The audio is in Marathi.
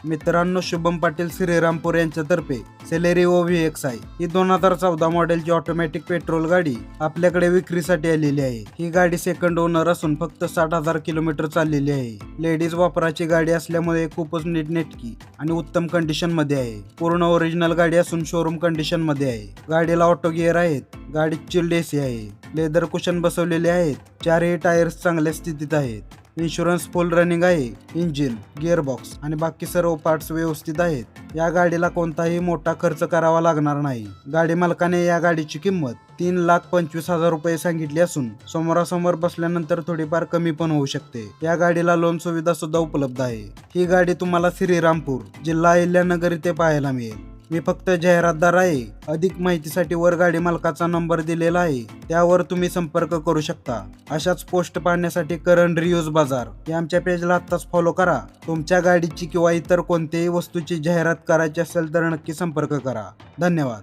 मित्रांनो, शुभम पाटील श्रीरामपूर यांच्यातर्फे सेलेरिओ VXi ही 2014 मॉडेलची ऑटोमॅटिक पेट्रोल गाडी आपल्याकडे विक्रीसाठी आलेली आहे। ही गाडी सेकंड ओनर असून फक्त 60,000 किलोमीटर चाललेली आहे। लेडीज वापराची गाडी असल्यामुळे खूपच नीटनेटकी आणि उत्तम कंडिशन मध्ये आहे। पूर्ण ओरिजिनल गाडी असून शोरूम कंडिशन मध्ये आहे। गाडीला ऑटो गिअर आहेत। गाडीत चिल्ड AC आहे। लेदर कुशन बसवलेले आहेत। चारही टायर्स चांगल्या स्थितीत आहेत। इन्शुरन्स फुल रनिंग आहे। इंजिन, गिअरबॉक्स आणि बाकी सर्व पार्ट्स व्यवस्थित आहेत। या गाडीला कोणताही मोठा खर्च करावा लागणार नाही। गाडी मालकाने या गाडीची किंमत 3,25,000 रुपये सांगितली असून समोरासमोर बसल्यानंतर थोडीफार कमी पण होऊ शकते। या गाडीला लोन सुविधा सुद्धा उपलब्ध आहे। ही गाडी तुम्हाला श्रीरामपूर, जिल्हा अहिल्यानगर इथे पाहायला मिळेल। मी फक्त जाहिरातदार आहे। अधिक माहितीसाठी वर गाडी मालकाचा नंबर दिलेला आहे, त्यावर तुम्ही संपर्क करू शकता। अशाच पोस्ट पाहण्यासाठी करंट रिव्ह्यूज बाजार या आमच्या पेजला आत्ताच फॉलो करा। तुमच्या गाडीची किंवा इतर कोणत्याही वस्तूची जाहिरात करायची असेल तर नक्की संपर्क करा। धन्यवाद।